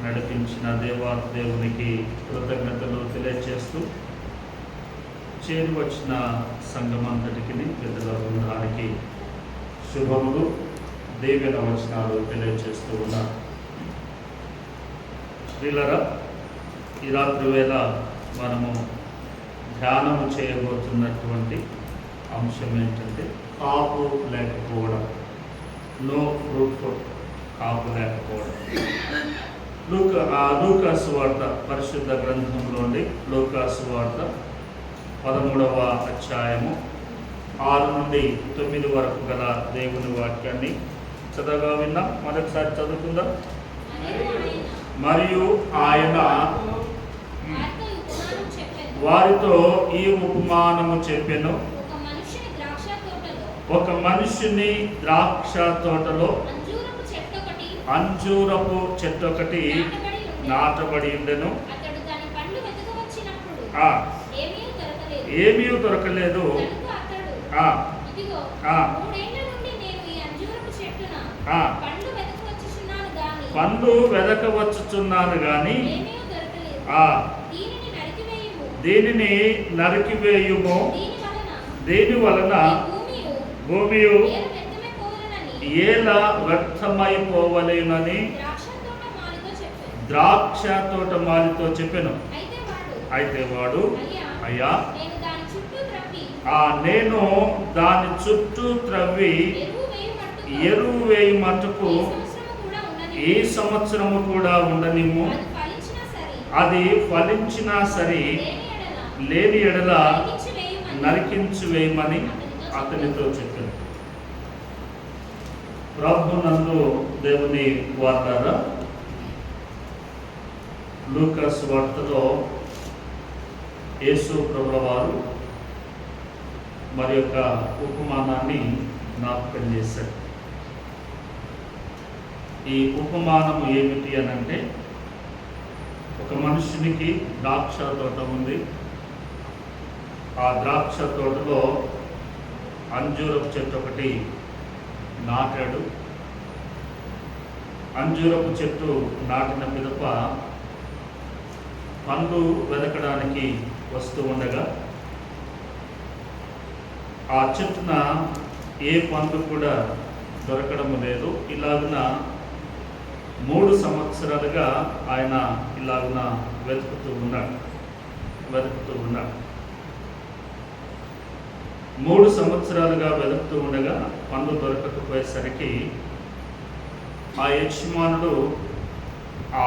నడిపించిన దేవునికి కృతజ్ఞతలు తెలియజేస్తూ చేరి వచ్చిన సంఘమంతటికి పెద్దల బృందానికి శుభములు దీవెన వచనాలు తెలియజేస్తూ ఉన్నారు. ప్రియులారా, ఈ రాత్రి వేళ మనము ధ్యానము చేయబోతున్నటువంటి అంశం ఏంటంటే కాపు లేకపోవడం, నో ఫ్రూట్ఫుల్, కాపు లేకపోవడం. లూకా సువార్త పరిశుద్ధ గ్రంథంలోని లూకా సువార్త 13వ అధ్యాయము 6 నుండి 9 వరకు గల దేవుని వాక్యాన్ని చదవగా విన్నాం. మరొకసారి చదువుకుందాం. మరియు ఆయన వారితో ఈ ఉపమానము చెప్పెను. ఒక మనుషుని ద్రాక్ష తోటలో అంజూరపు చెట్టు ఒకటి నాటబడి ఉండెను. ఏమీ దొరకలేదు. పండ్లు వెదకవచ్చుచున్నాను గాని దీనిని నరికివేయుము, దీని వలన భూమి ఏలా వ్యర్థమైపోవలేనని ద్రాక్ష తోట మాలితో చెప్పెను. అయితే వాడు, అయ్యా, నేను దాని చుట్టూ త్రవ్వి ఎరువు వేయి మట్టుకు ఈ సంవత్సరము కూడా ఉండనిమ్ము, అది ఫలించినా సరే లేని ఎడల నరికించి వేయమని అతనితో చెప్పాను. ప్రభునందు దేవుని వార్తారా, లూకా సువార్తలో యేసు ప్రభుల వారు మరి యొక్క ఉపమానాన్ని జ్ఞాపకం చేశారు. ఈ ఉపమానం ఏమిటి అని అంటే, ఒక మనుషునికి ద్రాక్ష తోట ఉంది. ఆ ద్రాక్ష తోటలో అంజూరపు చెట్టు ఒకటి నాటాడు. అంజూరపు చెట్టు నాటిన పిదప పండ్లు వెదకడానికి వస్తూ ఉండగా ఆ చెట్టున ఏ పండ్లు కూడా దొరకడం లేదు. ఇలాగున 3 సంవత్సరాలుగా ఆయన ఇలాగున వెతుకుతూ ఉన్నాడు. 3 సంవత్సరాలుగా వెతుకుతూ ఉండగా పండ్లు దొరకకపోయేసరికి ఆ యజమానుడు ఆ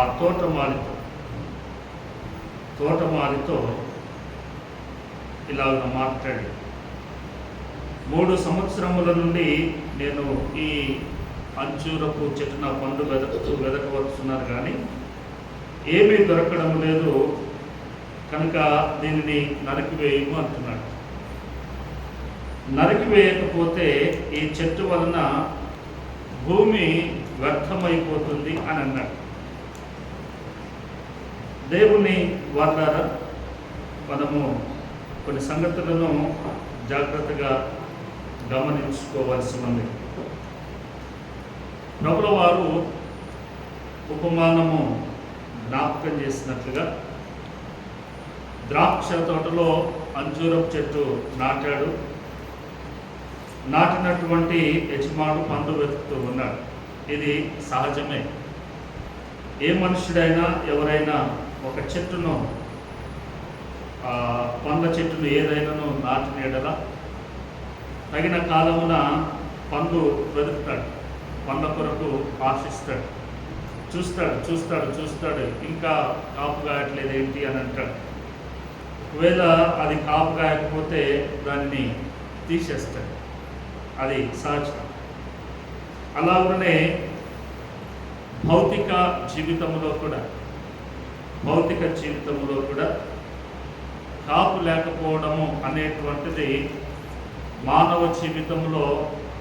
తోటమాలితో ఇలాగ మాట్లాడి, 3 సంవత్సరముల నుండి నేను ఈ అంజూరపు చెట్టున పండు వెదకవచ్చున్నారు కానీ ఏమీ దొరకడం లేదు, కనుక దీనిని నరికివేయము అంటున్నాడు. నరికివేయకపోతే ఈ చెట్టు వలన భూమి వ్యర్థమైపోతుంది అని అన్నాడు. దేవుని వార్తారా, మనము కొన్ని సంగతులను జాగ్రత్తగా గమనించుకోవాల్సి ఉంది. ప్రభుల వారు ఉపమానము జ్ఞాపకం చేసినట్లుగా ద్రాక్ష తోటలో అంజూరపు చెట్టు నాటాడు. నాటినటువంటి యజమానుడు పండ్లు వెతుకుతూ ఉన్నాడు. ఇది సహజమే. ఏ మనుషుడైనా ఎవరైనా ఒక చెట్టును, పండ్ల చెట్టును ఏదైనాను నాటిన ఎడల తగిన కాలమున పండ్లు వెతుకుతాడు, పండ్ల కొరకు ఆశిస్తాడు, చూస్తాడు, ఇంకా కాపు కాయట్లేదు ఏంటి అని అంటాడు. ఒకవేళ అది కాపు కాయకపోతే దానిని తీసేస్తాడు. అది సహజం. అలాగనే భౌతిక జీవితంలో కూడా కాపు లేకపోవడము అనేటువంటిది మానవ జీవితంలో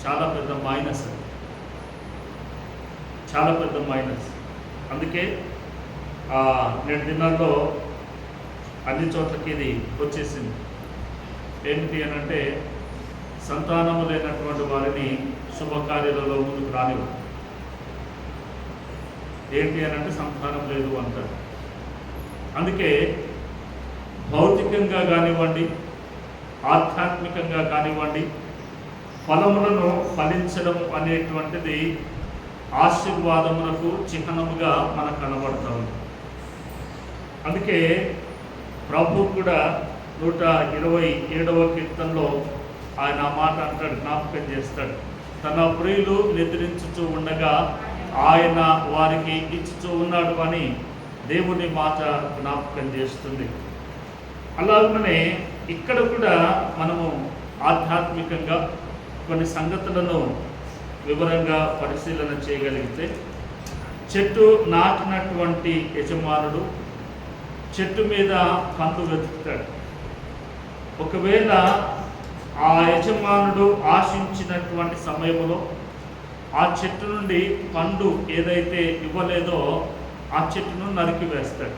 చాలా పెద్ద మైనస్. అందుకే నేటి దినాల్లో అన్ని చోట్లకి ఇది వచ్చేసింది. ఏమిటి అని అంటే, సంతానము లేనటువంటి వారిని శుభకార్యాలలో ముందుకు రానివ్వరు. ఏంటి అని అంటే సంతానం లేదు అంటారు. అందుకే భౌతికంగా కానివ్వండి, ఆధ్యాత్మికంగా కానివ్వండి, ఫలములను ఫలించడం అనేటువంటిది ఆశీర్వాదములకు చిహ్నముగా మనకు కనబడతా ఉంది. అందుకే ప్రభు కూడా 127వ కీర్తనలో ఆయన ఆ మాట అంటాడు, జ్ఞాపకం చేస్తాడు. తన ప్రియులు నిద్రించుచూ ఉండగా ఆయన వారికి ఇచ్చుచూ ఉన్నాడు అని దేవుని మాట జ్ఞాపకం చేస్తుంది. అలాగనే ఇక్కడ కూడా మనము ఆధ్యాత్మికంగా కొన్ని సంగతులను వివరంగా పరిశీలన చేయగలిగితే, చెట్టు నాటినటువంటి యజమానుడు చెట్టు మీద పండు వెతుకుతాడు. ఒకవేళ ఆ యజమానుడు ఆశించినటువంటి సమయంలో ఆ చెట్టు నుండి పండు ఏదైతే ఇవ్వలేదో ఆ చెట్టును నరికి వేస్తాడు.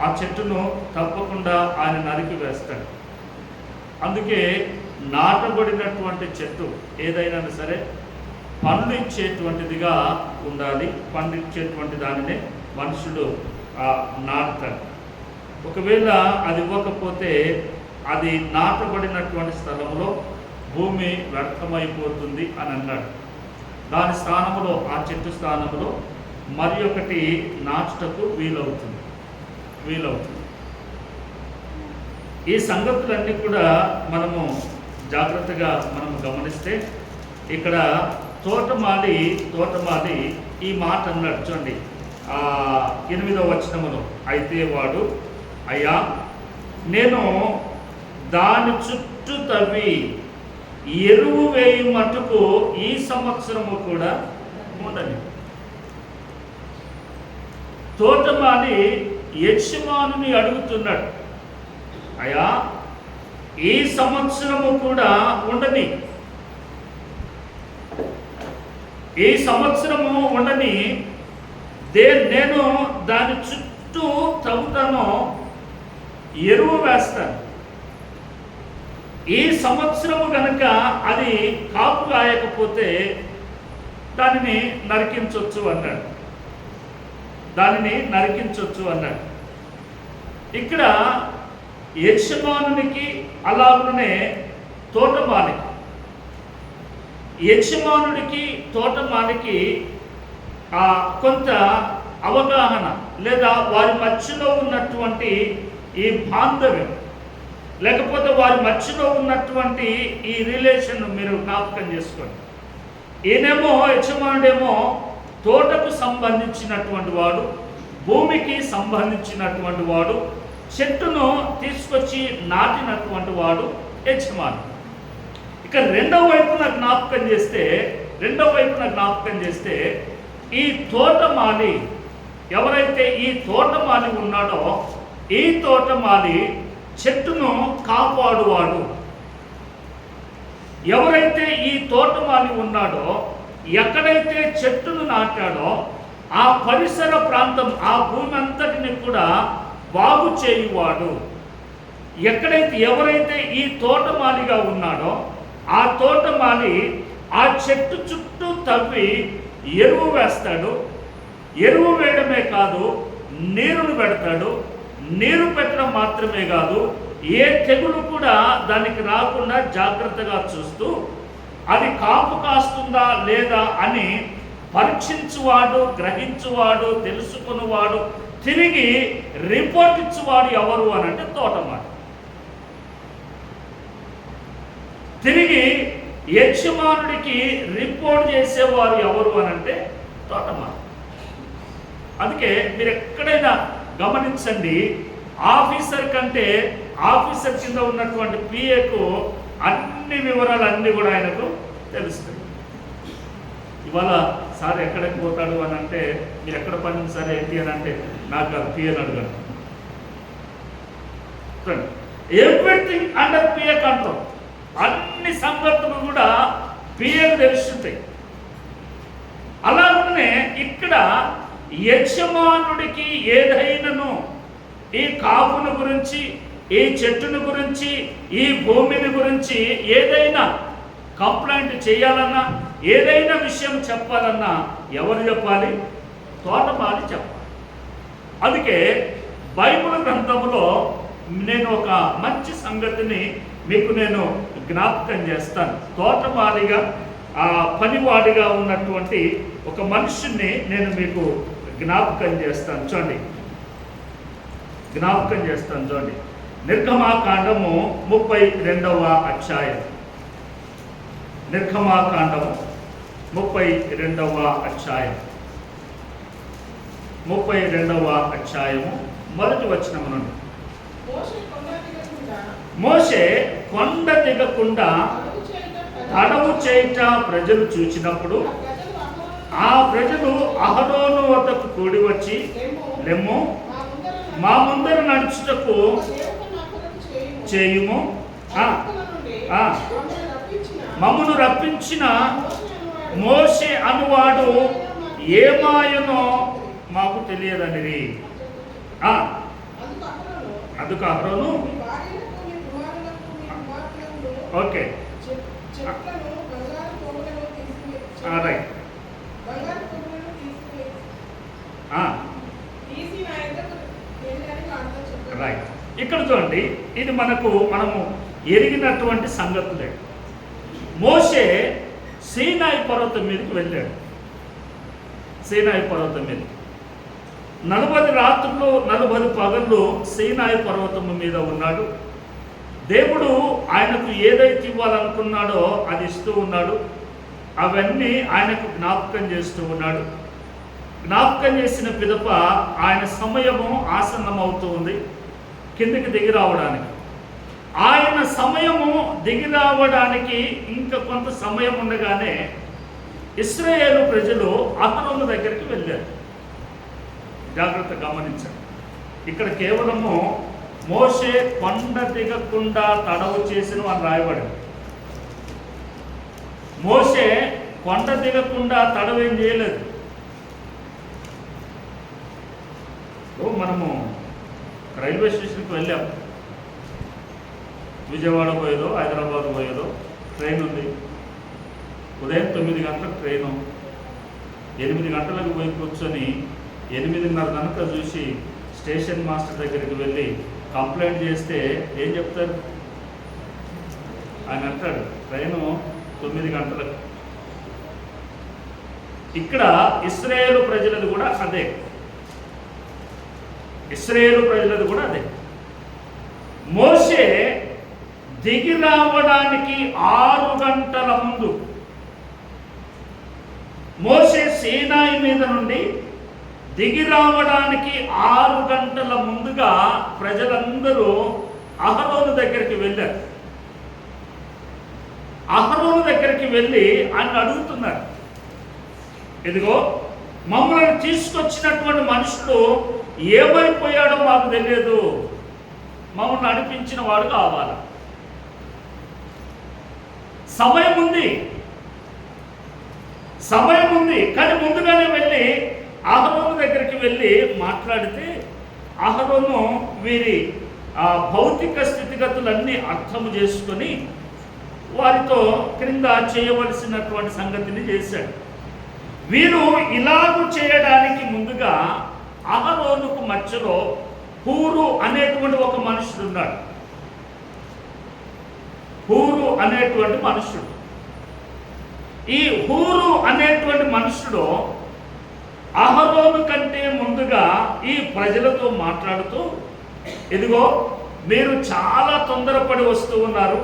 ఆ చెట్టును తప్పకుండా ఆయన నరికి వేస్తాడు. అందుకే నాటబడినటువంటి చెట్టు ఏదైనా సరే పండు ఇచ్చేటువంటిదిగా ఉండాలి. పండించేటువంటి దానినే మనుషుడు నాటుతాడు. ఒకవేళ అది ఇవ్వకపోతే అది నాటబడినటువంటి స్థలంలో భూమి వ్యర్థమైపోతుంది అని అన్నాడు. దాని స్థానంలో, ఆ చెట్టు స్థానంలో మరి ఒకటి నాటుటకు వీలవుతుంది. ఈ సంగతులన్నీ కూడా మనము జాగ్రత్తగా మనం గమనిస్తే, ఇక్కడ తోటమాలి ఈ మాట అన్నాడు చూడండి, 8వ వచనములో. అయితే వాడు, అయ్యా నేను దాని చుట్టూ తవ్వి ఎరువు వేయి మటుకు ఈ సంవత్సరము కూడా ఉండని. తోటమాలి యజమానుని అడుగుతున్నాడు, అయ్యా ఈ సంవత్సరము కూడా ఉండని, ఈ సంవత్సరము ఉండని, నేను దాని చుట్టూ తవ్వుతాను, ఎరువు వేస్తాను. ఈ సంవత్సరము కనుక అది కాపు కాయకపోతే దానిని నరికించవచ్చు అన్నాడు. ఇక్కడ యజమానునికి అలాగనే తోటమాలికి కొంత అవగాహన లేదా వారి మధ్యలో ఉన్నటువంటి ఈ బాంధవ్యం, లేకపోతే వారి మధ్యలో ఉన్నటువంటి ఈ రిలేషన్ మీరు జ్ఞాపకం చేసుకోండి. యజమానుడేమో తోటకు సంబంధించినటువంటి వాడు, భూమికి సంబంధించినటువంటి వాడు, చెట్టును తీసుకొచ్చి నాటినటువంటి వాడు యజమాను. ఇక రెండవ వైపున జ్ఞాపకం చేస్తే ఈ తోటమాలి, ఎవరైతే ఈ తోటమాలి ఉన్నాడో ఈ తోటమాలి చెట్టును కాపాడువాడు. ఎవరైతే ఈ తోటమాలి ఉన్నాడో, ఎక్కడైతే చెట్టును నాటాడో ఆ పరిసర ప్రాంతం, ఆ భూమి అంతటిని కూడా బాగు చేయువాడు. ఎవరైతే ఈ తోటమాలిగా ఉన్నాడో ఆ తోటమాలి ఆ చెట్టు చుట్టూ తవ్వి ఎరువు వేస్తాడు. ఎరువు వేయడమే కాదు, నీరును పెడతాడు. నీరు పెట్టడం మాత్రమే కాదు, ఏ తెగులు కూడా దానికి రాకుండా జాగ్రత్తగా చూస్తూ అది కాపు కాస్తుందా లేదా అని పరీక్షించువాడు, గ్రహించువాడు, తెలుసుకున్నవాడు, తిరిగి రిపోర్ట్ ఇచ్చేవాడు ఎవరు అని అంటే తోటమాలి. తిరిగి యజమానుడికి రిపోర్ట్ చేసేవారు ఎవరు అని అంటే తోటమాలి. అందుకే మీరు ఎక్కడైనా గమనించండి, ఆఫీసర్ కింద ఉన్నటువంటి పిఏకు అన్ని వివరాలు అన్నీ కూడా ఆయనకు తెలుస్తాయి. ఇవాళ సార్ ఎక్కడికి పోతాడు అని అంటే, మీరు ఎక్కడ పని సార్ ఏంటి అని అంటే, నాకు పిఏని అడగండి. Everything under PA control. అన్ని సంగతులు కూడా పిఏకు తెలుస్తుంటాయి. అలాగనే ఇక్కడ యజమానుడికి ఏదైనాను ఈ కాపును గురించి, ఈ చెట్టును గురించి, ఈ భూమిని గురించి ఏదైనా కంప్లైంట్ చేయాలన్నా, ఏదైనా విషయం చెప్పాలన్నా ఎవరు చెప్పాలి? తోటమాలి చెప్పాలి. అందుకే బైబిల్ గ్రంథంలో నేను ఒక మంచి సంగతిని మీకు నేను జ్ఞాపకం చేస్తాను. తోటమాలిగా పనివాడిగా ఉన్నటువంటి ఒక మనుషుని నేను మీకు జ్ఞాపకం చేస్తాను. చూడండి, నిర్గమాకాండము 32వ అధ్యాయం. నిర్గమాకాండము 32వ అధ్యాయము మొదటి వచనం నుండి. మోషే కొండ దిగకుండా తడవు చేయుట ప్రజలు చూచినప్పుడు ఆ ప్రజలు అహరోను వద్దకు కూడి వచ్చి, లెమ్ము, మా ముందర నడుచుటకు చేయుము, మమ్మను రప్పించిన మోషే అనువాడు ఏమాయనో మాకు తెలియదనిరి. అందుకు అహరోను ఓకే రైట్ రైట్. ఇక్కడ చూడండి, ఇది మనము ఎరిగినటువంటి సంగతులే. మోషే సీనాయి పర్వతం మీదకి వెళ్ళాడు. సీనాయి పర్వతం మీద 40 రాత్రులు 40 పగళ్ళు సీనాయి పర్వతము మీద ఉన్నాడు. దేవుడు ఆయనకు ఏదైతే ఇవ్వాలనుకున్నాడో అది ఇస్తూ ఉన్నాడు. అవన్నీ ఆయనకు జ్ఞాపకం చేస్తూ ఉన్నాడు. జ్ఞాపకం చేసిన పిదప ఆయన సమయము ఆసన్నమవుతూ ఉంది కిందికి దిగి రావడానికి. ఆయన సమయము దిగి రావడానికి ఇంకా కొంత సమయం ఉండగానే ఇశ్రాయేలు ప్రజలు అహరోను దగ్గరికి వెళ్ళారు. జాగ్రత్త గమనించండి. ఇక్కడ కేవలము మోషే కొండ దిగకుండా తడవు చేసిన అని రాయబడింది. మోషే కొండ దిగకుండా తడవేం చేయలేదు. మనము రైల్వే స్టేషన్కి వెళ్ళాం. విజయవాడ పోయేదో హైదరాబాద్ పోయేదో ట్రైన్ ఉంది. ఉదయం 9 గంటలకు ట్రైను. 8 గంటలకు పోయి కూర్చొని 8:30 కనుక చూసి స్టేషన్ మాస్టర్ దగ్గరికి వెళ్ళి కంప్లైంట్ చేస్తే ఏం చెప్తారు? ఆయన అంటాడు ట్రైను 9 గంటలకు. ఇక్కడ ఇశ్రాయేలు ప్రజలది కూడా అదే. మోషే దిగి రావడానికి 6 గంటల ముందు, మోషే సీనాయి మీద నుండి దిగి రావడానికి 6 గంటల ముందుగా ప్రజలందరూ అహరోను దగ్గరికి వెళ్ళారు. అహరోను దగ్గరికి వెళ్ళి ఆయన అడుగుతున్నారు, ఇదిగో మమ్మల్ని తీసుకొచ్చినటువంటి మనుషుడు ఏమైపోయాడో మాకు తెలియదు, మమ్మల్ని నడిపించిన వాడు కావాలి. సమయం ఉంది కానీ ముందుగానే వెళ్ళి అహరోను దగ్గరికి వెళ్ళి మాట్లాడితే అహరోను వీరి భౌతిక స్థితిగతులన్నీ అర్థము చేసుకొని వారితో క్రింద చేయవలసినటువంటి సంగతిని చేశాడు. వీరు ఇలాగూ చేయడానికి ముందుగా అహరోనుకు మధ్యలో హూరు అనేటువంటి ఒక మనుషుడు ఉన్నాడు. ఈ హూరు అనేటువంటి మనుషుడు అహరోను కంటే ముందుగా ఈ ప్రజలతో మాట్లాడుతూ, ఇదిగో మీరు చాలా తొందరపడి వస్తూ ఉన్నారు,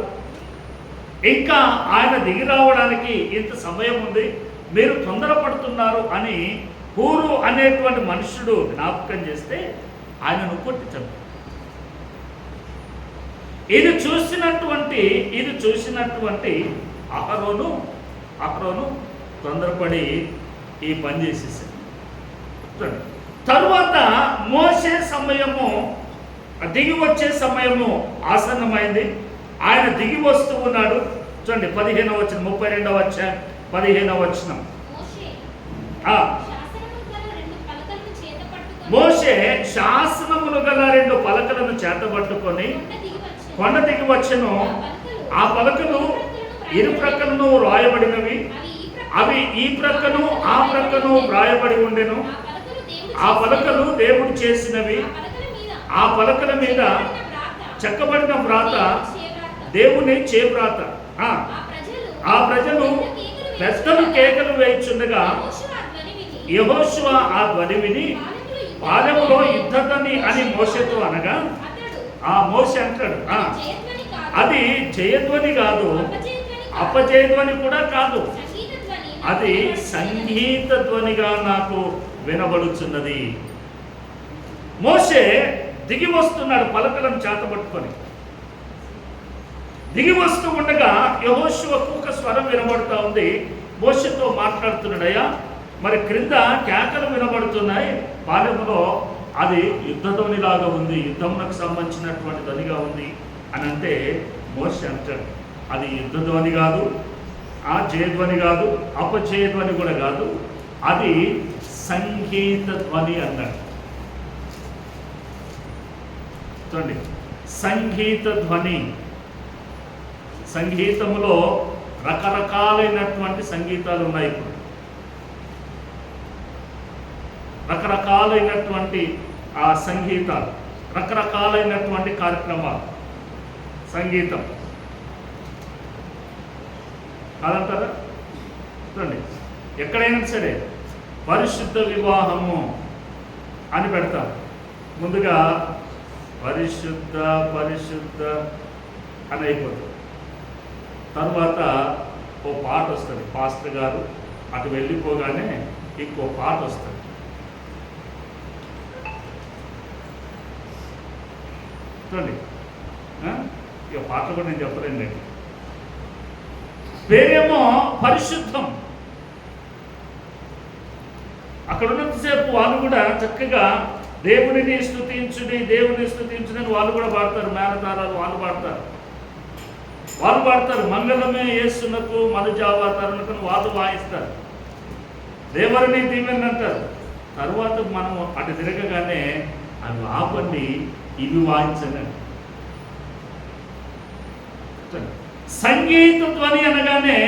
ఇంకా ఆయన దిగి రావడానికి ఇంత సమయం ఉంది, మీరు తొందరపడుతున్నారు అని హూరు అనేటువంటి మనుషుడు జ్ఞాపకం చేస్తే ఆయనను కొట్టి చంపాడు. ఇది చూసినటువంటి అహరోను తొందరపడి ఈ పని చేసేసాడు. తరువాత మోసే సమయము, దిగి వచ్చే సమయము ఆసన్నమైంది. ఆయన దిగి వస్తూ ఉన్నాడు. చూడండి 15వ వచనం, 32వ అధ్యాయం 15వ వచనం. మోషే శాసనములు గల 2 పలకలను చేతబట్టుకొని కొండ దిగి వచ్చెను. ఆ పలకలు ఇరు ప్రక్కలను రాయబడినవి, అవి ఈ ప్రక్కను ఆ ప్రక్కను రాయబడి ఉండెను. ఆ పలకలు దేవుడు చేసినవి. ఆ పలకల మీద చెక్కబడిన వ్రాత దేవుని చేవ్రాత. ఆ ప్రజలు పెద్దలు కేకలు వేయుచుండగా యెహోషువ ఆ ధ్వని విని పాలెములో యుద్ధధ్వని అని మోషేతో అనగా, ఆ మోషే అంటాడు, అది జయధ్వని కాదు, అపజయధ్వని కూడా కాదు, అది సంగీత ధ్వనిగా నాకు వినబడుచున్నది. మోషే దిగి వస్తున్నాడు పలకలను చేతబట్టుకొని. దిగి వస్తూ ఉండగా యెహోషువకు ఒక స్వరం వినబడుతూ ఉంది. మోషేతో మాట్లాడుతున్నాడయ్యా, మరి క్రింద కేకలు వినబడుతున్నాయి, పాలెములో అది యుద్ధధ్వనిలాగా ఉంది, యుద్ధమునకు సంబంధించినటువంటి ధ్వనిగా ఉంది అని అంటే, మోషే అంటాడు అది యుద్ధధ్వని కాదు, ఆ జయధ్వని కాదు, అపజయధ్వని కూడా కాదు, అది సంగీత ధ్వని అన్నాడు. చూడండి, సంగీత ధ్వని. సంగీతములో రకరకాలైనటువంటి సంగీతాలు ఉన్నాయి. ఇప్పుడు రకరకాలైనటువంటి ఆ సంగీతాలు, రకరకాలైనటువంటి కార్యక్రమాలు, సంగీతం కాదంటారా? చూడండి, ఎక్కడైనా సరే పరిశుద్ధ వివాహము అని పెడతారు. ముందుగా పరిశుద్ధ పరిశుద్ధ అని అయిపోతుంది. తర్వాత ఓ పాట వస్తుంది, పాస్టర్ గారు అటు వెళ్ళిపోగానే ఇంకో పాట వస్తుంది. చూడండి, ఇక పాట కూడా నేను చెప్పలేండి. పేరేమో పరిశుద్ధం. అక్కడ ఉన్నంతసేపు వాళ్ళు కూడా చక్కగా దేవునిని స్తుతించుని, దేవుని స్తుతించుని వాళ్ళు కూడా పాడతారు. మేళతారాలు వాళ్ళు పాడతారు. మంగళమే యేసునకు మధుజావాతరణకు వాళ్ళు వాయిస్తారు. దేవరిని దీవెని అంటారు. తర్వాత మనం అటు తిరగగానే అవి ఆపండి, ఇవి వాయించండి. సంగీత ధ్వని అనగానే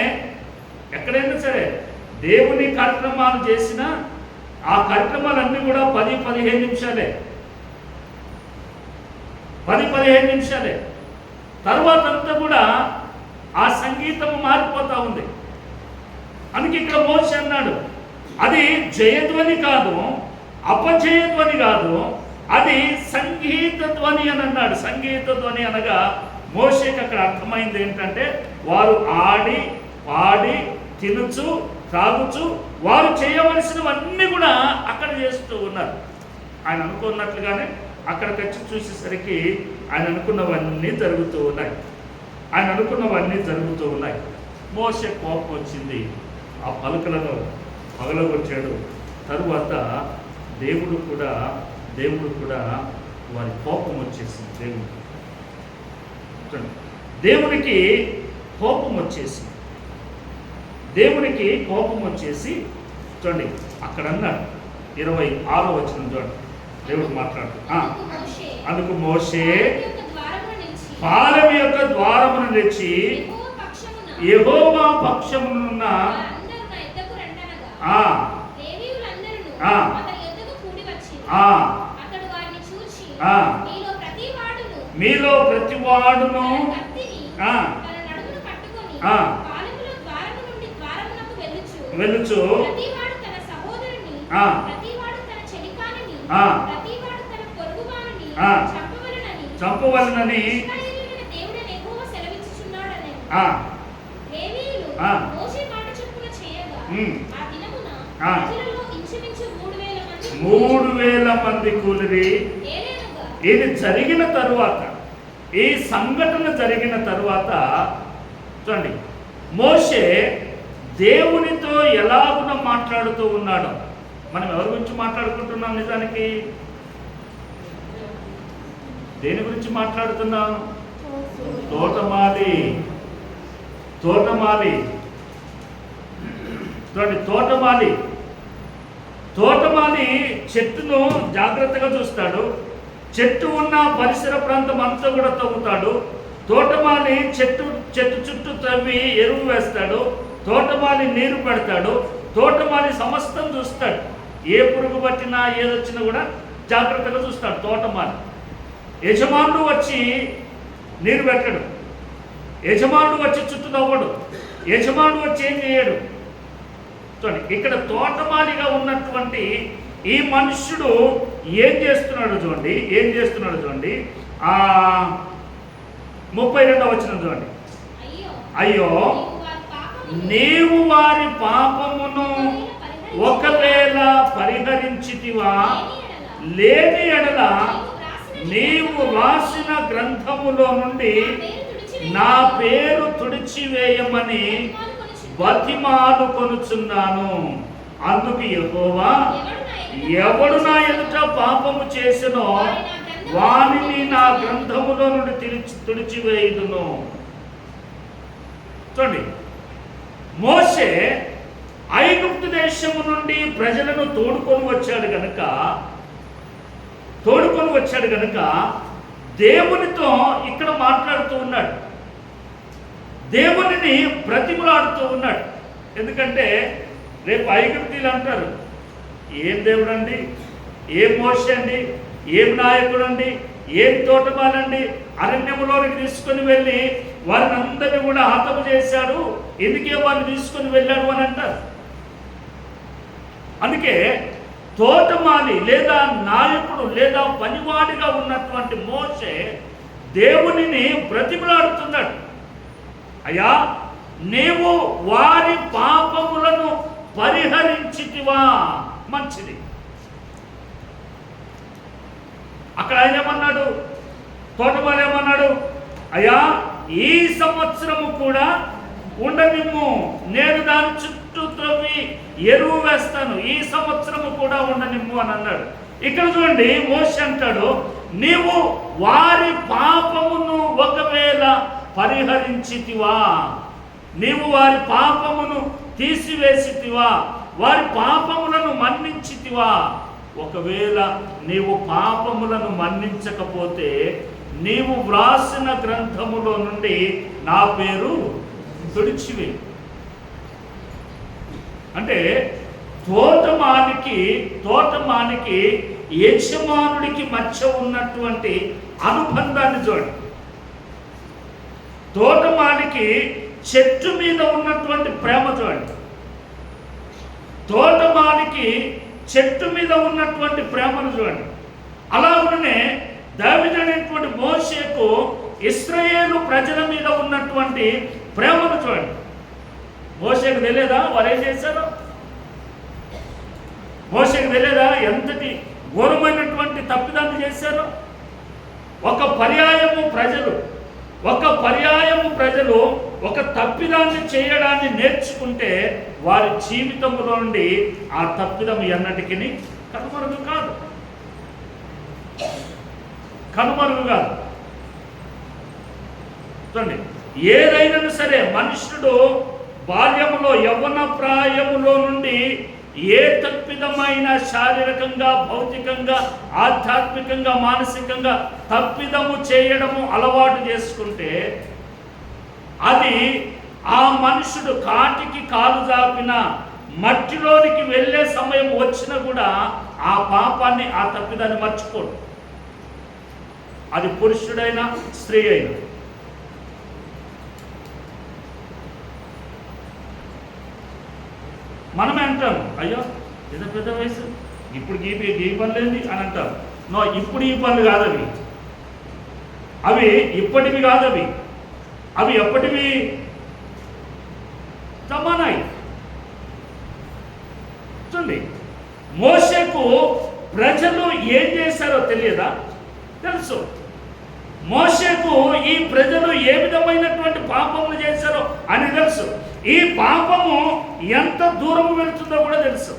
ఎక్కడైనా సరే దేవుని కార్యక్రమాలు చేసినా ఆ కార్యక్రమాలన్నీ కూడా 10-15 నిమిషాలే. 10-15 నిమిషాలే. తర్వాత అంతా కూడా ఆ సంగీతం మారిపోతూ ఉంది. అందుకే ఇక్కడ మోషే అన్నాడు, అది జయధ్వని కాదు, అపజయధ్వని కాదు, అది సంగీత ధ్వని అని అన్నాడు. సంగీత ధ్వని అనగా మోషేకి అక్కడ అర్థమైంది ఏంటంటే, వారు ఆడి పాడి తినుచు తాగుచు వారు చేయవలసినవన్నీ కూడా అక్కడ చేస్తూ ఉన్నారు. ఆయన అనుకున్నట్లుగానే అక్కడికి వచ్చి చూసేసరికి ఆయన అనుకున్నవన్నీ జరుగుతూ ఉన్నాయి. మోషే కోపం వచ్చింది, ఆ పలుకలను పగలగొచ్చాడు. తరువాత దేవుడు కూడా వారి కోపం వచ్చేసింది. దేవునికి కోపం వచ్చేసి చూడండి, అక్కడ అన్నాడు 26వ వచనం చూడండి, దేవుడు మాట్లాడు. అందుకు మోషే పాలెము యొక్క ద్వారమును తెచ్చి యెహోవా పక్షమునున్న మీలో ప్రతివాడును వెళ్ళుచు చంపవలనని ఆ 3,000 మంది కూలిరి. ఇది జరిగిన తరువాత, ఈ సంఘటన జరిగిన తరువాత చూడండి, మోషే దేవునితో ఎలాగున మాట్లాడుతూ ఉన్నాడు. మనం ఎవరి గురించి మాట్లాడుకుంటున్నాం? నిజానికి దేని గురించి మాట్లాడుతున్నాం? తోటమాలి. చూడండి, తోటమాలి చెట్టును జాగ్రత్తగా చూస్తాడు. చెట్టు ఉన్న పరిసర ప్రాంతం అంతా కూడా తవ్వుతాడు. తోటమాలి చెట్టు చుట్టూ తవ్వి ఎరువు వేస్తాడు. తోటమాలి నీరు పెడతాడు. తోటమాలి సమస్తం చూస్తాడు. ఏ పురుగు పట్టినా ఏదొచ్చినా కూడా జాగ్రత్తగా చూస్తాడు తోటమాలి. యజమానుడు వచ్చి నీరు పెట్టడు, యజమానుడు వచ్చి చుట్టూ తవ్వడు, యజమానుడు వచ్చి ఏం చేయడు. చూడండి, ఇక్కడ తోటమాలిగా ఉన్నటువంటి ఈ మనుష్యుడు ఏం చేస్తున్నాడు చూడండి, 32వ వచనం చూడండి. అయ్యో, నీవు వారి పాపమును ఒకవేళ పరిహరించితివా, లేని ఎడల నీవు రాసిన గ్రంథములో నుండి నా పేరు తుడిచివేయమని బతిమాలు కొనుచున్నాను. అందుకు యెహోవా, ఎవడు నా ఎదుట పాపము చేసినో వానిని నా గ్రంథములో నుండి తుడిచివేయుదును. చూడండి, మోషే ఐగుప్తు దేశము నుండి ప్రజలను తోడుకొని వచ్చాడు గనుక దేవునితో ఇక్కడ మాట్లాడుతూ ఉన్నాడు, దేవునిని బ్రతిమలాడుతూ ఉన్నాడు. ఎందుకంటే రేపు ఐగుప్తీలు అంటారు, ఏం దేవుడు అండి, ఏం మోషే అండి, ఏం నాయకుడు అండి, ఏం తోటమాలండి, అరణ్యములోనికి తీసుకొని వెళ్ళి వారిని అందరినీ కూడా హతము చేశాడు, ఎందుకే వారిని తీసుకొని వెళ్ళాడు అని అంటారు. అందుకే తోటమాలి లేదా నాయకుడు లేదా పనివాడిగా ఉన్నటువంటి మోషే దేవునిని బ్రతిమలాడుతున్నాడు. అయ్యా, నీవు వారి పాపములను పరిహరించితివా, మంచిది. అక్కడ ఆయన ఏమన్నాడు, తోటమాలి ఏమన్నాడు, అయ్యా ఈ సంవత్సరము కూడా ఉండనిమ్ము, నేను దాని చుట్టూ త్రవ్వి ఎరువు వేస్తాను, ఈ సంవత్సరము కూడా ఉండనిమ్ము అని అన్నాడు. ఇక్కడ చూడండి, మోషే అంటాడు, నీవు వారి పాపమును ఒకవేళ పరిహరించితివా, నీవు వారి పాపమును తీసివేసితివా, వారి పాపములను మన్నించితివా. ఒకవేళ నీవు పాపములను మన్నించకపోతే నీవు వ్రాసిన గ్రంథములో నుండి నా పేరు తుడిచివే. అంటే తోటమానికి యజమానుడికి మధ్య ఉన్నటువంటి అనుబంధాన్ని చూడండి. తోటమానికి చెట్టు మీద ఉన్నటువంటి ప్రేమ చూడండి. తోటమానికి చెట్టు మీద ఉన్నటువంటి ప్రేమను చూడండి. అలాగనే దావీదు అనేటువంటి మోషేకు ఇశ్రాయేలు ప్రజల మీద ఉన్నటువంటి ప్రేమను చూడండి. మోషేకు తెలియదా వారు ఏం చేశారో? మోషేకు తెలియదా ఎంతటి ఘోరమైనటువంటి తప్పిదాన్ని చేశారో? ఒక పర్యాయము ప్రజలు ఒక తప్పిదాన్ని చేయడాన్ని నేర్చుకుంటే వారి జీవితంలో నుండి ఆ తప్పిదం ఎన్నటికీ కనుమరుగు కాదు. చూడండి, ఏదైనా సరే మనుష్యుడు బాల్యములో యవ్వన ప్రాయములో నుండి ఏ తప్పిదమైన శారీరకంగా, భౌతికంగా, ఆధ్యాత్మికంగా, మానసికంగా తప్పిదము చేయడము అలవాటు చేసుకుంటే అది ఆ మనుషుడు కాటికి కాలు జాపిన మట్టిలోనికి వెళ్ళే సమయం వచ్చినా కూడా ఆ పాపాన్ని, ఆ తప్పిదాన్ని మర్చిపోడు. అది పురుషుడైనా స్త్రీ అయినా. మనమే అంటాం, అయ్యో ఏదో పెద్ద వయసు, ఇప్పుడు ఈ పనులేంది అని అంటాం. నో, ఇప్పుడు ఈ పనులు కాదవి, అవి ఇప్పటివి కాదవి, అవి ఎప్పటివి సమానాయి. చూడండి, మోషేకు ప్రజలు ఏం చేశారో తెలియదా? తెలుసు. మోషేకు ఈ ప్రజలు ఏ విధమైనటువంటి పాపములు చేశారో అని తెలుసు. ఈ పాపము ఎంత దూరము వెళుతుందో కూడా తెలుసు.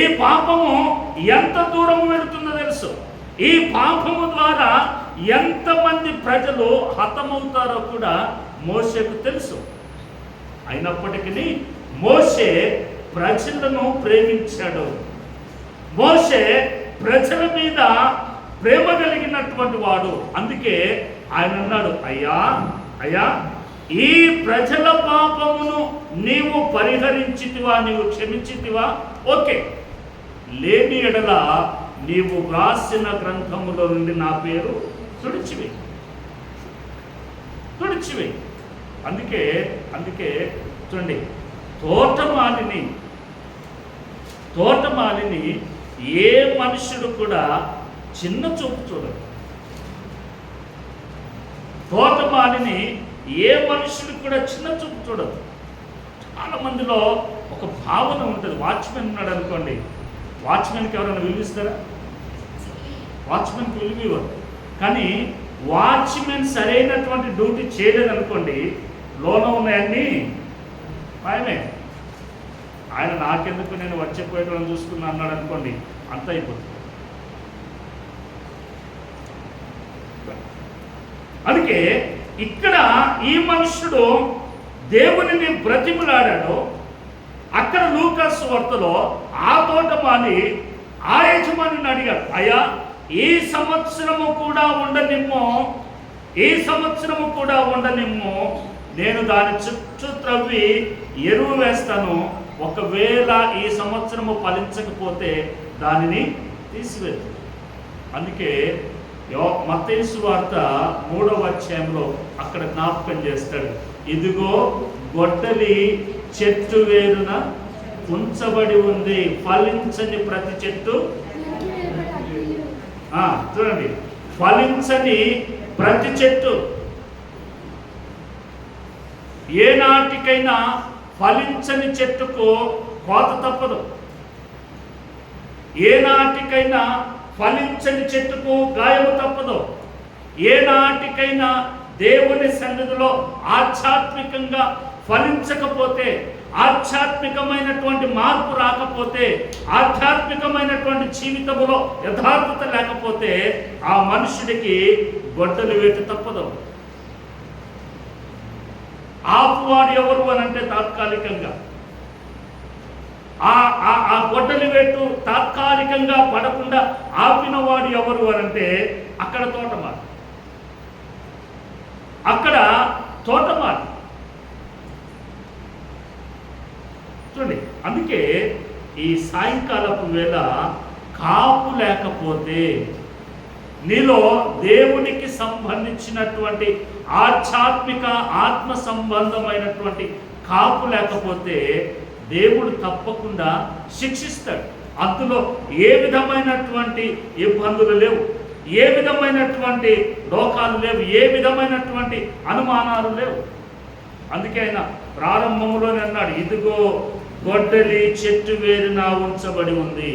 ఈ పాపము ఎంత దూరము వెళుతుందో తెలుసు. ఈ పాపము ద్వారా ఎంతమంది ప్రజలు హతమవుతారో కూడా మోషేకు తెలుసు. అయినప్పటికీ మోషే ప్రజలను ప్రేమించాడు. మోషే ప్రజల మీద ప్రేమ కలిగినటువంటి వాడు. అందుకే ఆయన అన్నాడు, అయ్యా ఈ ప్రజల పాపమును నీవు పరిహరించితివా, నీవు క్షమించితివా, ఓకే. లేని ఎడల నీవు వ్రాసిన గ్రంథములో నుండి నా పేరు తుడిచివేయి. అందుకే చూడండి, తోటమాలిని ఏ మనుషుడు కూడా చిన్న చూపు చూడదు. తోటమాలిని ఏ మనుషుడు కూడా చిన్న చూపు చూడదు. చాలా మందిలో ఒక భావన ఉంటుంది. వాచ్మెన్ ఉన్నాడు అనుకోండి, వాచ్మెన్కి ఎవరైనా విలువిస్తారా? వాచ్మెన్కి విలువ ఇవ్వరు. కానీ వాచ్మెన్ సరైనటువంటి డ్యూటీ చేయలేదనుకోండి, లోన ఉన్నాయన్నీ మాయమే. ఆయన నాకెందుకు, నేను వచ్చేపోయేటోళ్ళని చూసుకున్నా అన్నాడు అనుకోండి, అంత అయిపోతుంది. అందుకే ఇక్కడ ఈ మనుషుడు దేవునిని బ్రతిమలాడాడు. అక్కడ లూకాసు వార్తలో ఆ తోటమాలి ఆ యజమానిని అడిగాడు, అయ్యా ఈ సంవత్సరము కూడా ఉండనిమ్ము, నేను దాని చుట్టూ త్రవ్వి ఎరువు వేస్తాను. ఒకవేళ ఈ సంవత్సరము ఫలించకపోతే దానిని తీసివేద్దు. అందుకే మత్తయి సువార్త 3వ అధ్యాయంలో అక్కడ జ్ఞాపకం చేస్తాడు, ఇదిగో గొడ్డలి చెట్టు వేరున ఉంచబడి ఉంది, ఫలించని ప్రతి చెట్టు. చూడండి, ఫలించని ప్రతి చెట్టు ఏనాటికైనా ఫలించని చెట్టుకు కోత తప్పదు. ఏనాటికైనా ఫలించని చెట్టుకు గాయము తప్పదు. ఏనాటికైనా దేవుని సన్నిధిలో ఆధ్యాత్మికంగా ఫలించకపోతే, ఆధ్యాత్మికమైనటువంటి మార్పు రాకపోతే, ఆధ్యాత్మికమైనటువంటి జీవితంలో యథార్థత లేకపోతే ఆ మనుషుడికి గొడ్డలు వేటు తప్పదు. ఆపువాడు ఎవరు అని అంటే తాత్కాలికంగా ఆ గొడ్డలి వేటు తాత్కాలికంగా పడకుండా ఆపినవాడు ఎవరు అని అంటే అక్కడ తోటమాలి. చూడండి, అందుకే ఈ సాయంకాలపు వేళ కాపు లేకపోతే, నీలో దేవునికి సంబంధించినటువంటి ఆధ్యాత్మిక ఆత్మ సంబంధమైనటువంటి కాపు లేకపోతే దేవుడు తప్పకుండా శిక్షిస్తాడు. అందులో ఏ విధమైనటువంటి ఇబ్బందులు లేవు, ఏ విధమైనటువంటి లోకాలు లేవు, ఏ విధమైనటువంటి అనుమానాలు లేవు. అందుకే ఆయన ప్రారంభంలోనే అన్నాడు, ఇదిగో గొడ్డలి చెట్టు వేరున ఉంచబడి ఉంది.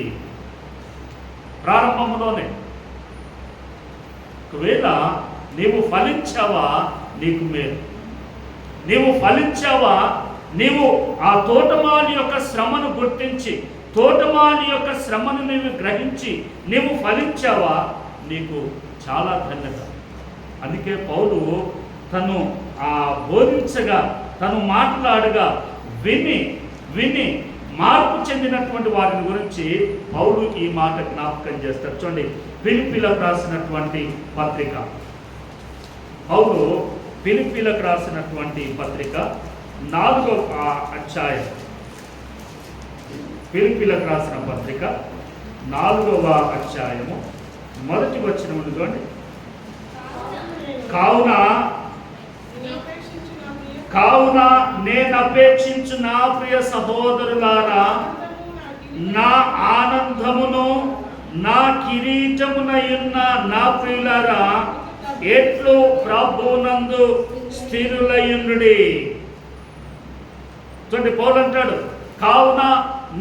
ప్రారంభంలోనే. ఒకవేళ నీవు ఫలించావా నీకు మేలు. నీవు ఫలించావా, నీవు ఆ తోటమాలి యొక్క శ్రమను గుర్తించి, తోటమాలి యొక్క శ్రమను నీవు గ్రహించి నీవు ఫలించావా, నీకు చాలా ధన్యత. అందుకే పౌలు తను బోధించగా, తను మాట్లాడగా విని మార్పు చెందినటువంటి వారిని గురించి పౌలు ఈ మాట జ్ఞాపకం చేస్తాడు. చూడండి, ఫిలిప్పీలకు రాసినటువంటి పత్రిక, పౌలు ఫిలిప్పీలకు రాసినటువంటి పత్రిక 4వ అధ్యాయం, ఫిలిప్పీలకు రాసిన పత్రిక 4వ అధ్యాయము 1వ వచనం చూడండి. కావున నేను అపేక్షించు నా ప్రియ సహోదరులారా, నా ఆనందమును నా కిరీటమునయున్న నా ప్రియులారా, ఎట్లు ప్రభువునందు స్థిరులయుండుడి. చూడండి, పౌలు అంటాడు, కావున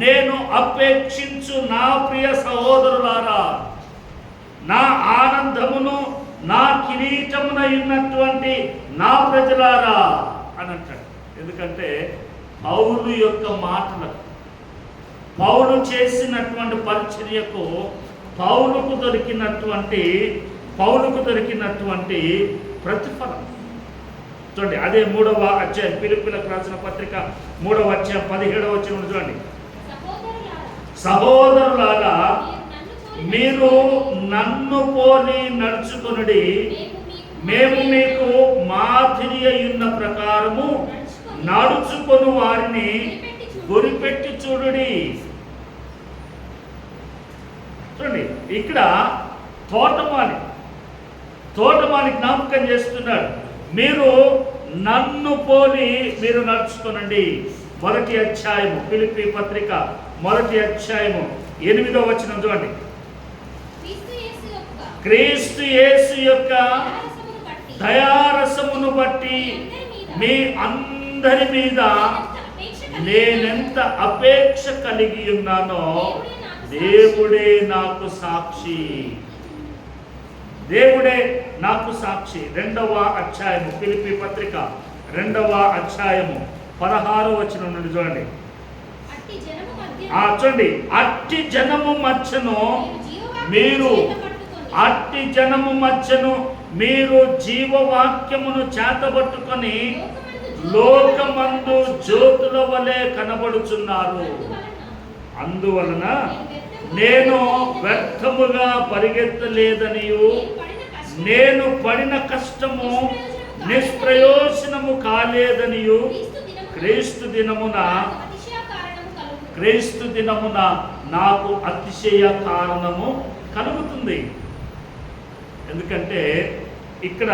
నేను అపేక్షించు నా ప్రియ సహోదరులారా, నా ఆనందమును నా కిరీటమునయున్నటువంటి నా ప్రజలారా అని అంటాడు. ఎందుకంటే పౌలు యొక్క మాటలకు, పౌలు చేసినటువంటి పరిచర్యకు పౌలుకు దొరికినటువంటి ప్రతిఫలం. చూడండి, అదే 3వ అధ్యాయం, ఫిలిప్పీలకు రాసిన పత్రిక 3వ అధ్యాయం 17వ వచనం చూడండి. సహోదరులారా, మీరు నన్ను పోలి నడుచుకొనుడి, మేము మీకు మాదిరి అయ్యున్న ప్రకారము నడుచుకొని వారిని గురిపెట్టి చూడుడి. చూడండి, ఇక్కడ తోటమాలి జ్ఞాపకం చేస్తున్నాడు. మీరు నన్ను పోలి మీరు నడుచుకోనండి. 1వ అధ్యాయము ఫిలిప్పీ పత్రిక 1వ అధ్యాయము 8వ వచనం చూడండి. క్రీస్తు యేసు యొక్క దయారసమును బట్టి మీ అందరి మీద నేనెంత అపేక్ష కలిగి ఉన్నానో దేవుడే నాకు సాక్షి. దేవుడే నాకు సాక్షి. 2వ అధ్యాయము ఫిలిప్పీ పత్రిక 2వ అధ్యాయము 16వ వచనం నుండి చూడండి. చూడండి, అట్టి జనము మధ్యను మీరు జీవవాక్యమును చేతబట్టుకొని లోకమందు జ్యోతుల వలె కనబడుచున్నారు. అందువలన నేను వ్యర్థముగా పరిగెత్తలేదనియు నేను పడిన కష్టము నిష్ప్రయోజనము కాలేదనియు క్రీస్తు దినమున నాకు అతిశయ కారణము కలుగుతుంది. ఎందుకంటే ఇక్కడ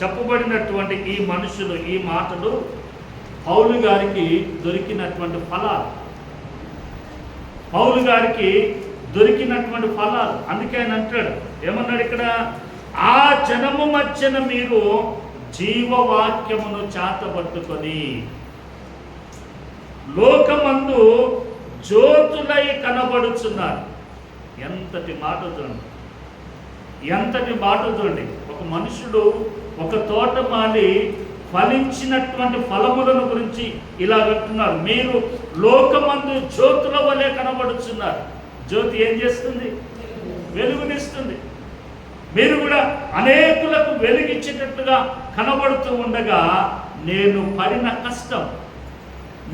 చెప్పబడినటువంటి ఈ మనుషులు, ఈ మాటలు పౌలు గారికి దొరికినటువంటి ఫలాలు. అందుకే ఆయన అంటాడు, ఏమన్నాడు ఇక్కడ? ఆ జనము మధ్యన మీరు జీవవాక్యమును చేతబట్టుకొని లోకమందు జ్యోతులై కనబడుచున్నారు. ఎంతటి మాట చూడండి. ఒక మనుషుడు, ఒక తోటమాలి ఫలించినటువంటి ఫలములను గురించి ఇలా అంటున్నారు, మీరు లోకమందు జ్యోతుల వలె కనబడుచున్నారు. జ్యోతి ఏం చేస్తుంది? వెలుగునిస్తుంది. మీరు కూడా అనేకులకు వెలిగించేటట్టుగా కనబడుతూ ఉండగా నేను పడిన కష్టం,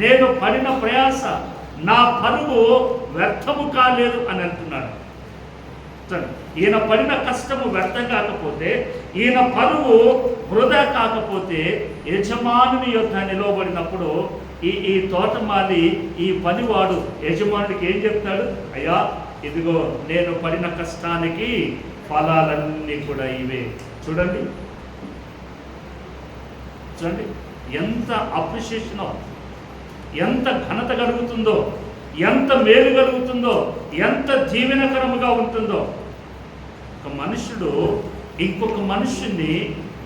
నేను పడిన ప్రయాస, నా పరుగు వ్యర్థము కాలేదు అని అంటున్నాడు. ఈయన పడిన కష్టము వ్యర్థం కాకపోతే, ఈయన పరువు వృధా కాకపోతే, యజమానుని యొద్ద నిలవబడినప్పుడు ఈ తోటమాలి, ఈ పనివాడు యజమానుడికి ఏం చెప్తాడు? అయ్యా, ఇదిగో నేను పడిన కష్టానికి ఫలాలన్నీ కూడా ఇవే. చూడండి ఎంత అప్రిషియేషనో, ఎంత ఘనత కలుగుతుందో, ఎంత మేలు కలుగుతుందో, ఎంత జీవనకరముగా ఉంటుందో. ఒక మనుషుడు ఇంకొక మనుషుని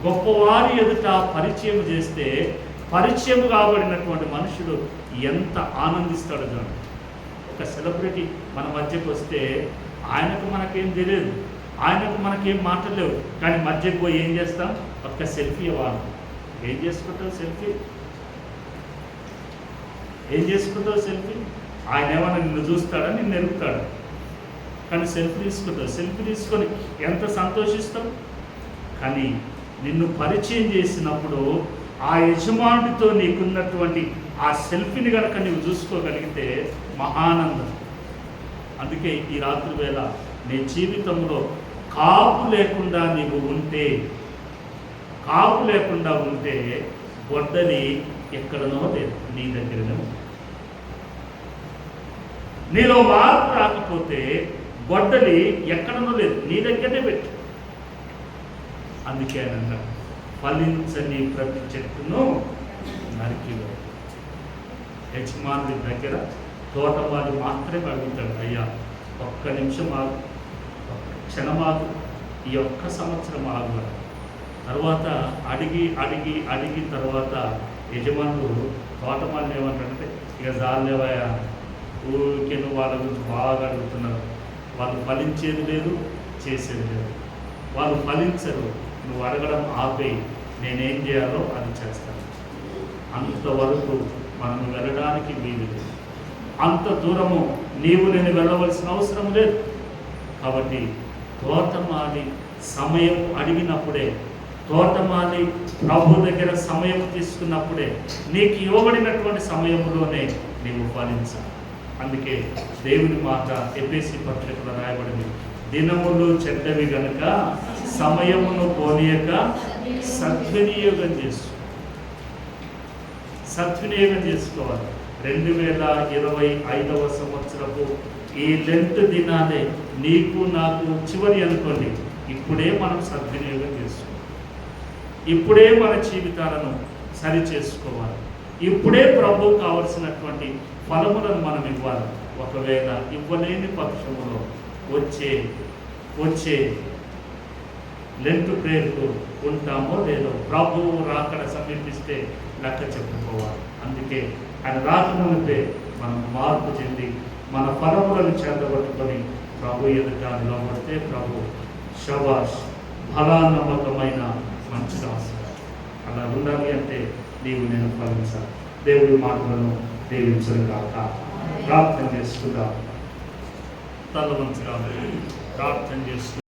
గొప్పవారి ఎదుట పరిచయం చేస్తే, పరిచయం కాబడినటువంటి మనుషుడు ఎంత ఆనందిస్తాడు. చూడండి, ఒక సెలబ్రిటీ మన మధ్యకు వస్తే ఆయనకు మనకేం తెలియదు, ఆయనకు మనకేం మాటలేవు, కానీ మధ్యకు పోయి ఏం చేస్తాం? ఒక్క సెల్ఫీ ఇవ్వాలి. ఏం చేసుకుంటావు సెల్ఫీ? ఆయన ఏమన్నా నిన్ను చూస్తాడా, నిన్ను ఎరుగుతాడా? కానీ సెల్ఫీ తీసుకొని ఎంత సంతోషిస్తావు. కానీ నిన్ను పరిచయం చేసినప్పుడు ఆ యజమానుడితో నీకున్నటువంటి ఆ సెల్ఫీని కనుక నీవు చూసుకోగలిగితే మహానందం. అందుకే ఈ రాత్రి వేళ నీ జీవితంలో కాపు లేకుండా ఉంటే గొడ్డలి ఎక్కడనో లేదు, నీ దగ్గరనే. నీలో మార్పు రాకపోతే గొడ్డలి ఎక్కడనో లేదు, నీ దగ్గరనే పెట్టు. అందుకే అనంట, ఫలించని ప్రతి చెట్టును నరికివేయి. యజమానుడి దగ్గర తోటమాలి మాత్రమే అడుగుతాడు, అయ్యా ఒక్క నిమిషం ఆగు, ఒక్క క్షణం ఆగు, ఈ ఒక్క సంవత్సరం ఆగు. తర్వాత అడిగి తర్వాత యజమానుడు తోటమాలిని ఏమంటాడంటే, ఇక జాలేవయ్యా, ఊరికే నువ్వు వాళ్ళ గురించి బాగా అడుగుతున్నారు. వాళ్ళు ఫలించేది లేదు, చేసేది లేదు. వాళ్ళు ఫలించరు, నువ్వు అడగడం ఆపేయి, నేనేం చేయాలో అది చేస్తాను. అంతవరకు మనం వెళ్ళడానికి వీలు లేదు, అంత దూరము నేను వెళ్ళవలసిన అవసరం లేదు. కాబట్టి తోటమాలి సమయం అడిగినప్పుడే, తోటమాలి ప్రభు దగ్గర సమయం తీసుకున్నప్పుడే, నీకు ఇవ్వబడినటువంటి సమయంలోనే నీవు ఫలించాలి. అందుకే దేవుని మాట ఎఫెసీ పత్రికలో రాయబడింది, దినములు చెడ్డవి గనుక సమయమును పోనీయక సద్వినియోగం చేసుకోవాలి. 2025వ సంవత్సరపు ఈ లెంట్ దినాలే నీకు నాకు చివరి అనుకోండి, ఇప్పుడే మనం సద్వినియోగం చేసుకోవాలి. ఇప్పుడే మన జీవితాలను సరి చేసుకోవాలి. ఇప్పుడే ప్రభువు కావలసినటువంటి ఫలములను మనం ఇవ్వాలి. ఒకవేళ ఇవ్వలేని పక్షములో వచ్చే లెంటు ప్రేరుకు ఉంటామో లేదో ప్రభువు రాకడ సమీపిస్తే లెక్క చెప్పుకోవాలి. అందుకే ఆయన రాకమునిపే మనం మార్పు చెంది మన ఫలములను చేతబట్టుకొని ప్రభు ఎదుట నిలబడితే ప్రభు శబాష్ బలా నమ్మకమైన మంచి రాసు అలా ఉండాలి అంటే నీవు నేను ఫలించాలి. దేవుడి మాటలను దీవించను కాక. ప్రార్థన చేసుకుందాం. తల వంచుగా ప్రార్థన చేసుకుందాం.